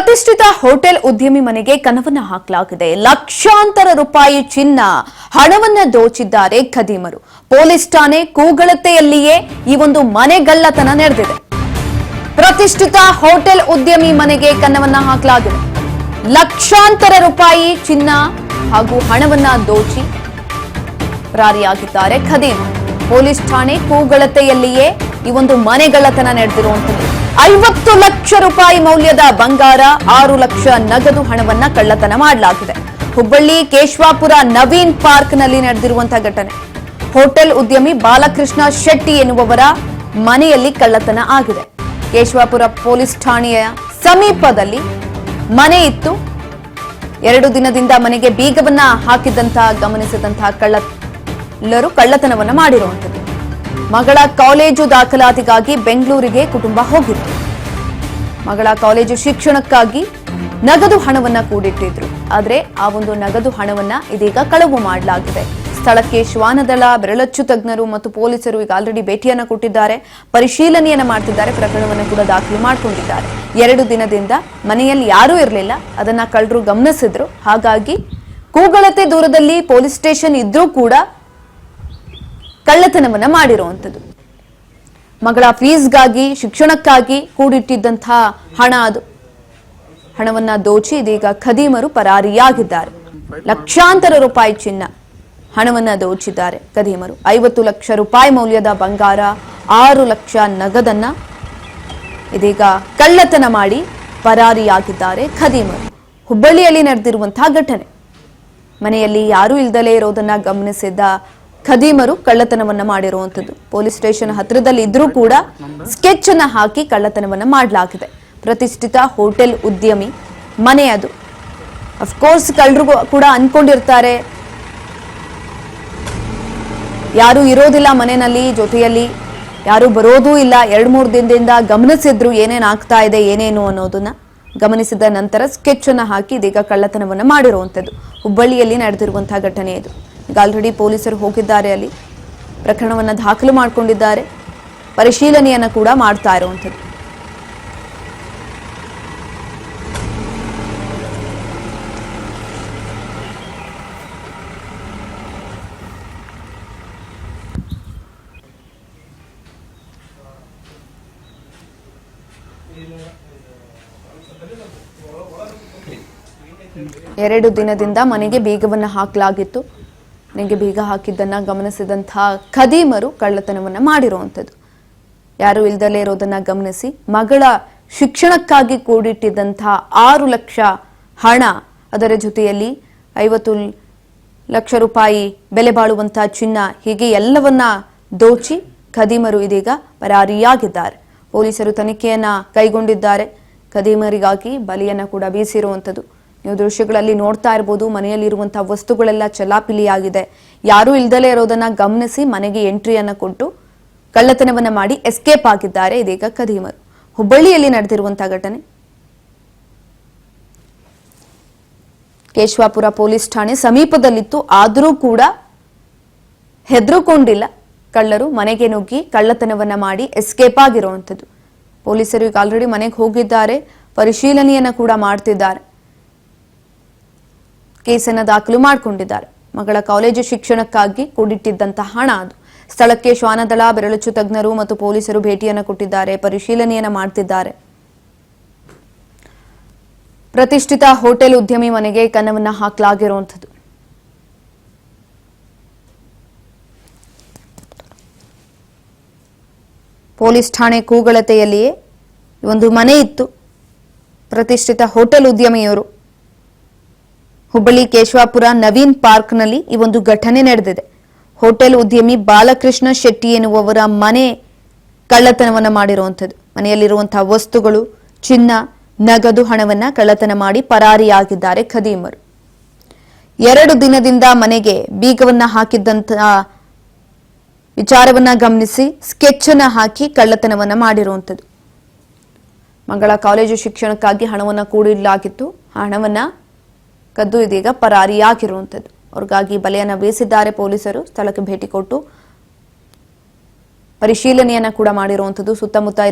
ಪ್ರತಿಷ್ಠಿತ ಹೋಟೆಲ್ ಉದ್ಯಮಿ ಮನೆಗೆ ಕನ್ನವನ್ನ ಹಾಕಲಾಗಿದೆ. ಲಕ್ಷಾಂತರ ರೂಪಾಯಿ ಚಿನ್ನ ಹಣವನ್ನ ದೋಚಿದ್ದಾರೆ ಖದೀಮರು. ಪೊಲೀಸ್ ಠಾಣೆ ಕೂಗಳತೆಯಲ್ಲಿಯೇ ಈ ಒಂದು ಮನೆಗಳ್ಳತನ ನಡೆದಿದೆ. ಪ್ರತಿಷ್ಠಿತ ಹೋಟೆಲ್ ಉದ್ಯಮಿ ಮನೆಗೆ ಕನ್ನವನ್ನ ಹಾಕಲಾಗಿದೆ. ಲಕ್ಷಾಂತರ ರೂಪಾಯಿ ಚಿನ್ನ ಹಾಗೂ ಹಣವನ್ನ ದೋಚಿ ಪರಾರಿಯಾಗಿದ್ದಾರೆ ಖದೀಮರು. ಪೊಲೀಸ್ ಠಾಣೆ ಕೂಗಳತೆಯಲ್ಲಿಯೇ ಈ ಒಂದು ಮನೆಗಳ್ಳತನ ನಡೆದಿರುವಂತದ್ದು. 50 ಲಕ್ಷ ರೂಪಾಯಿ ಮೌಲ್ಯದ ಬಂಗಾರ, 6 ಲಕ್ಷ ನಗದು ಹಣವನ್ನ ಕಳ್ಳತನ ಮಾಡಲಾಗಿದೆ. ಹುಬ್ಬಳ್ಳಿ ಕೇಶವಾಪುರ ನವೀನ್ ಪಾರ್ಕ್ ನಲ್ಲಿ ನಡೆದಿರುವಂತಹ ಘಟನೆ. ಹೋಟೆಲ್ ಉದ್ಯಮಿ ಬಾಲಕೃಷ್ಣ ಶೆಟ್ಟಿ ಎನ್ನುವವರ ಮನೆಯಲ್ಲಿ ಕಳ್ಳತನ ಆಗಿದೆ. ಕೇಶವಾಪುರ ಪೊಲೀಸ್ ಠಾಣೆಯ ಸಮೀಪದಲ್ಲಿ ಮನೆ ಇತ್ತು. 2 ದಿನದಿಂದ ಮನೆಗೆ ಬೀಗವನ್ನ ಹಾಕಿದಂತಹ ಗಮನಿಸಿದಂತಹ ಕಳ್ಳರು ಕಳ್ಳತನವನ್ನ ಮಾಡಿರುವಂತದ್ದು. ಮಗಳ ಕಾಲೇಜು ದಾಖಲಾತಿಗಾಗಿ ಬೆಂಗಳೂರಿಗೆ ಕುಟುಂಬ ಹೋಗಿತ್ತು. ಮಗಳ ಕಾಲೇಜು ಶಿಕ್ಷಣಕ್ಕಾಗಿ ನಗದು ಹಣವನ್ನ ಕೂಡಿಟ್ಟಿದ್ರು. ಆದರೆ ಆ ಒಂದು ನಗದು ಹಣವನ್ನ ಇದೀಗ ಕಳವು ಮಾಡಲಾಗಿದೆ. ಸ್ಥಳಕ್ಕೆ ಶ್ವಾನದಳ, ಬೆರಳಚ್ಚು ತಜ್ಞರು ಮತ್ತು ಪೊಲೀಸರು ಈಗ ಆಲ್ರೆಡಿ ಭೇಟಿಯನ್ನ ಕೊಟ್ಟಿದ್ದಾರೆ. ಪರಿಶೀಲನೆಯನ್ನ ಮಾಡ್ತಿದ್ದಾರೆ. ಪ್ರಕರಣವನ್ನು ಕೂಡ ದಾಖಲು ಮಾಡಿಕೊಂಡಿದ್ದಾರೆ. 2 ದಿನದಿಂದ ಮನೆಯಲ್ಲಿ ಯಾರೂ ಇರಲಿಲ್ಲ. ಅದನ್ನ ಕಳ್ಳರು ಗಮನಿಸಿದ್ರು. ಹಾಗಾಗಿ ಕೂಗಳತೆ ದೂರದಲ್ಲಿ ಪೊಲೀಸ್ ಸ್ಟೇಷನ್ ಇದ್ರೂ ಕೂಡ ಕಳ್ಳತನವನ್ನ ಮಾಡಿರುವಂತದ್ದು. ಮಗಳ ಫೀಸ್ಗಾಗಿ, ಶಿಕ್ಷಣಕ್ಕಾಗಿ ಕೂಡಿಟ್ಟಿದ್ದಂತಹ ಹಣ, ಅದು ಹಣವನ್ನ ದೋಚಿ ಇದೀಗ ಖದೀಮರು ಪರಾರಿಯಾಗಿದ್ದಾರೆ. ಲಕ್ಷಾಂತರ ರೂಪಾಯಿ ಚಿನ್ನ ಹಣವನ್ನ ದೋಚಿದ್ದಾರೆ ಖದೀಮರು. 50 ಲಕ್ಷ ರೂಪಾಯಿ ಮೌಲ್ಯದ ಬಂಗಾರ, 6 ಲಕ್ಷ ನಗದನ್ನ ಇದೀಗ ಕಳ್ಳತನ ಮಾಡಿ ಪರಾರಿಯಾಗಿದ್ದಾರೆ ಖದೀಮರು. ಹುಬ್ಬಳ್ಳಿಯಲ್ಲಿ ನಡೆದಿರುವಂತಹ ಘಟನೆ. ಮನೆಯಲ್ಲಿ ಯಾರೂ ಇಲ್ದಲೇ ಇರೋದನ್ನ ಗಮನಿಸಿದ್ದ ಖದೀಮರು ಕಳ್ಳತನವನ್ನ ಮಾಡಿರುವಂತದ್ದು. ಪೊಲೀಸ್ ಸ್ಟೇಷನ್ ಹತ್ತಿರದಲ್ಲಿ ಇದ್ರೂ ಕೂಡ ಸ್ಕೆಚ್ ಅನ್ನ ಹಾಕಿ ಕಳ್ಳತನವನ್ನ ಮಾಡಲಾಗಿದೆ. ಪ್ರತಿಷ್ಠಿತ ಹೋಟೆಲ್ ಉದ್ಯಮಿ ಮನೆ ಅದು. ಅಫ್ಕೋರ್ಸ್ ಕಳ್ಳರು ಕೂಡ ಅನ್ಕೊಂಡಿರ್ತಾರೆ ಯಾರು ಇರೋದಿಲ್ಲ ಮನೆಯಲ್ಲಿ, ಜೊತೆಯಲ್ಲಿ ಯಾರು ಬರೋದೂ ಇಲ್ಲ. 2-3 ದಿನದಿಂದ ಗಮನಿಸಿದ್ರು ಏನೇನ್ ಆಗ್ತಾ ಇದೆ, ಏನೇನು ಅನ್ನೋದನ್ನ ಗಮನಿಸಿದ ನಂತರ ಸ್ಕೆಚ್ ಅನ್ನ ಹಾಕಿ ಇದೀಗ ಕಳ್ಳತನವನ್ನ ಮಾಡಿರುವಂತದ್ದು. ಹುಬ್ಬಳ್ಳಿಯಲ್ಲಿ ನಡೆದಿರುವಂತಹ ಘಟನೆ ಇದು. ಈಗ ಆಲ್ರೆಡಿ ಪೊಲೀಸರು ಹೋಗಿದ್ದಾರೆ. ಅಲ್ಲಿ ಪ್ರಕರಣವನ್ನ ದಾಖಲು ಮಾಡಿಕೊಂಡಿದ್ದಾರೆ. ಪರಿಶೀಲನೆಯನ್ನ ಕೂಡ ಮಾಡ್ತಾ ಇರುವಂತದ್ದು. ಎರಡು ದಿನದಿಂದ ಮನೆಗೆ ಬೀಗವನ್ನ ಹಾಕಲಾಗಿತ್ತು. ಮನೆಗೆ ಬೀಗ ಹಾಕಿದ್ದನ್ನ ಗಮನಿಸಿದಂತಹ ಖದೀಮರು ಕಳ್ಳತನವನ್ನ ಮಾಡಿರುವಂತದ್ದು. ಯಾರು ಇಲ್ದಲೇ ಇರೋದನ್ನ ಗಮನಿಸಿ ಮಗಳ ಶಿಕ್ಷಣಕ್ಕಾಗಿ ಕೂಡಿಟ್ಟಿದ್ದಂತಹ 6 ಲಕ್ಷ ಹಣ, ಅದರ ಜೊತೆಯಲ್ಲಿ 50 ಲಕ್ಷ ರೂಪಾಯಿ ಬೆಲೆ ಬಾಳುವಂತಹ ಚಿನ್ನ, ಹೀಗೆ ಎಲ್ಲವನ್ನ ದೋಚಿ ಖದೀಮರು ಇದೀಗ ಪರಾರಿಯಾಗಿದ್ದಾರೆ. ಪೊಲೀಸರು ತನಿಖೆಯನ್ನ ಕೈಗೊಂಡಿದ್ದಾರೆ. ಖದೀಮರಿಗಾಗಿ ಬಲಿಯನ್ನ ಕೂಡ ಬೀಸಿರುವಂತದ್ದು ನೀವು ದೃಶ್ಯಗಳಲ್ಲಿ ನೋಡ್ತಾ ಇರಬಹುದು. ಮನೆಯಲ್ಲಿರುವಂತಹ ವಸ್ತುಗಳೆಲ್ಲ ಚಲಾಪಿಲಿಯಾಗಿದೆ. ಯಾರೂ ಇಲ್ದಲೇ ಇರೋದನ್ನ ಗಮನಿಸಿ ಮನೆಗೆ ಎಂಟ್ರಿಯನ್ನ ಕೊಟ್ಟು ಕಳ್ಳತನವನ್ನ ಮಾಡಿ ಎಸ್ಕೇಪ್ ಆಗಿದ್ದಾರೆ ಇದೀಗ ಖದೀಮರು. ಹುಬ್ಬಳ್ಳಿಯಲ್ಲಿ ನಡೆದಿರುವಂತಹ ಘಟನೆ. ಕೇಶವಾಪುರ ಪೊಲೀಸ್ ಠಾಣೆ ಸಮೀಪದಲ್ಲಿತ್ತು. ಆದರೂ ಕೂಡ ಹೆದರುಕೊಂಡಿಲ್ಲ ಕಳ್ಳರು. ಮನೆಗೆ ನುಗ್ಗಿ ಕಳ್ಳತನವನ್ನ ಮಾಡಿ ಎಸ್ಕೇಪ್ ಆಗಿರುವಂತದ್ದು. ಪೊಲೀಸರು ಈಗ ಆಲ್ರೆಡಿ ಮನೆಗೆ ಹೋಗಿದ್ದಾರೆ. ಪರಿಶೀಲನೆಯನ್ನ ಕೂಡ ಮಾಡ್ತಿದ್ದಾರೆ. ಕೇಸನ್ನ ದಾಖಲು ಮಾಡಿಕೊಂಡಿದ್ದಾರೆ. ಮಗಳ ಕಾಲೇಜು ಶಿಕ್ಷಣಕ್ಕಾಗಿ ಕೂಡಿಟ್ಟಿದ್ದಂತಹ ಹಣ ಅದು. ಸ್ಥಳಕ್ಕೆ ಶ್ವಾನದಳ, ಬೆರಳಚ್ಚು ತಜ್ಞರು ಮತ್ತು ಪೊಲೀಸರು ಭೇಟಿಯನ್ನು ಕೊಟ್ಟಿದ್ದಾರೆ. ಪರಿಶೀಲನೆಯನ್ನ ಮಾಡ್ತಿದ್ದಾರೆ. ಪ್ರತಿಷ್ಠಿತ ಹೋಟೆಲ್ ಉದ್ಯಮಿ ಮನೆಗೆ ಕನ್ನವನ್ನ ಹಾಕಲಾಗಿರುವಂಥದ್ದು. ಪೊಲೀಸ್ ಠಾಣೆ ಕೂಗಳತೆಯಲ್ಲಿಯೇ ಒಂದು ಮನೆ ಇತ್ತು. ಪ್ರತಿಷ್ಠಿತ ಹೋಟೆಲ್ ಉದ್ಯಮಿಯವರು ಹುಬ್ಬಳ್ಳಿ ಕೇಶವಾಪುರ ನವೀನ್ ಪಾರ್ಕ್ ನಲ್ಲಿ ಈ ಒಂದು ಘಟನೆ ನಡೆದಿದೆ. ಹೋಟೆಲ್ ಉದ್ಯಮಿ ಬಾಲಕೃಷ್ಣ ಶೆಟ್ಟಿ ಎನ್ನುವವರ ಮನೆ ಕಳ್ಳತನವನ್ನ ಮಾಡಿರುವಂಥದ್ದು. ಮನೆಯಲ್ಲಿರುವಂತಹ ವಸ್ತುಗಳು, ಚಿನ್ನ, ನಗದು ಹಣವನ್ನ ಕಳ್ಳತನ ಮಾಡಿ ಪರಾರಿಯಾಗಿದ್ದಾರೆ ಖದೀಮರು. 2 ದಿನದಿಂದ ಮನೆಗೆ ಬೀಗವನ್ನ ಹಾಕಿದ್ದಂತಹ ವಿಚಾರವನ್ನ ಗಮನಿಸಿ ಸ್ಕೆಚ್ ಅನ್ನ ಹಾಕಿ ಕಳ್ಳತನವನ್ನ ಮಾಡಿರುವಂಥದ್ದು. ಮಗಳ ಕಾಲೇಜು ಶಿಕ್ಷಣಕ್ಕಾಗಿ ಹಣವನ್ನ ಕೂಡಿಡಲಾಗಿತ್ತು. ಹಣವನ್ನ ಕದ್ದು ಇದೀಗ ಪರಾರಿಯಾಗಿರುವಂಥದ್ದು. ಅವ್ರಿಗಾಗಿ ಬಲೆಯನ್ನ ಬೀಸಿದ್ದಾರೆ ಪೊಲೀಸರು. ಸ್ಥಳಕ್ಕೆ ಭೇಟಿ ಕೊಟ್ಟು ಪರಿಶೀಲನೆಯನ್ನ ಕೂಡ ಮಾಡಿರುವಂಥದ್ದು. ಸುತ್ತಮುತ್ತ